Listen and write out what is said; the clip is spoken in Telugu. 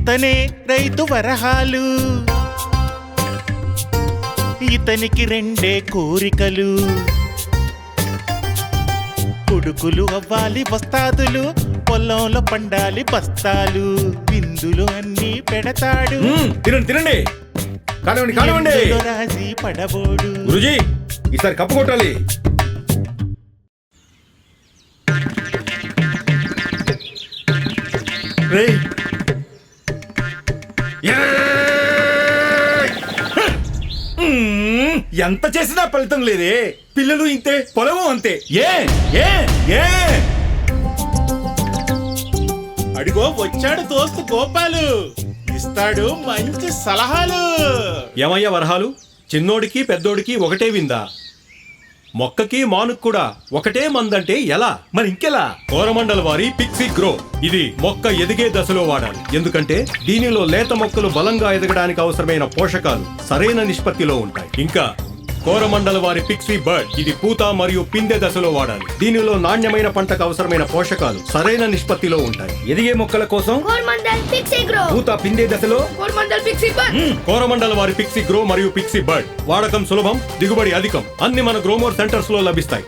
ఇతనే రైతు వరహాలు, ఇతనికి రెండే కోరికలు. కొడుకులు అవ్వాలి వస్తాదులు, పొలంలో పండాలి బస్తాలు. బిందులు అన్ని పెడతాడు, తినండి కానివ్వండి. రాసి పడబోడు. గురుజీ ఈసారి కప్పు కొట్టాలి. ఎంత చేసినా ఫలితం లేదే. పిల్లలు ఇంతే, పొలము అంతే. ఏ ఏ ఏ అడిగో వచ్చాడు దోస్తు గోపాలు, ఇస్తాడు మంచి సలహాలు. ఏమయ్య వరహాలు, చిన్నోడికి పెద్దోడికి ఒకటే విందా? మొక్కకి మానుకు కూడా ఒకటే మందంటే ఎలా? మరి ఇంకెలా? కోరమండల్ వారి పిక్సీ గ్రో. ఇది మొక్క ఎదిగే దశలో వాడాలి, ఎందుకంటే దీనిలో లేత మొక్కలు బలంగా ఎదగడానికి అవసరమైన పోషకాలు సరైన నిష్పత్తిలో ఉంటాయి. ఇంకా కోరమండల్ వారి పిక్సీ బర్డ్, ఇది పూత మరియు పిందె దశలో వాడాలి. దీనిలో నాణ్యమైన పంటకు అవసరమైన పోషకాలు సరైన నిష్పత్తిలో ఉంటాయి. ఎదిగే మొక్కల కోసం కోరమండల్ పిక్సీ గ్రో, పూత పిండే దశలో కోరమండల్ పిక్సీ బర్డ్. కోరమండల్ వారి పిక్సీ గ్రో మరియు పిక్సీ బర్డ్ వాడకం సులభం, దిగుబడి అధికం. అన్ని మన గ్రోమోర్ సెంటర్స్ లో లభిస్తాయి.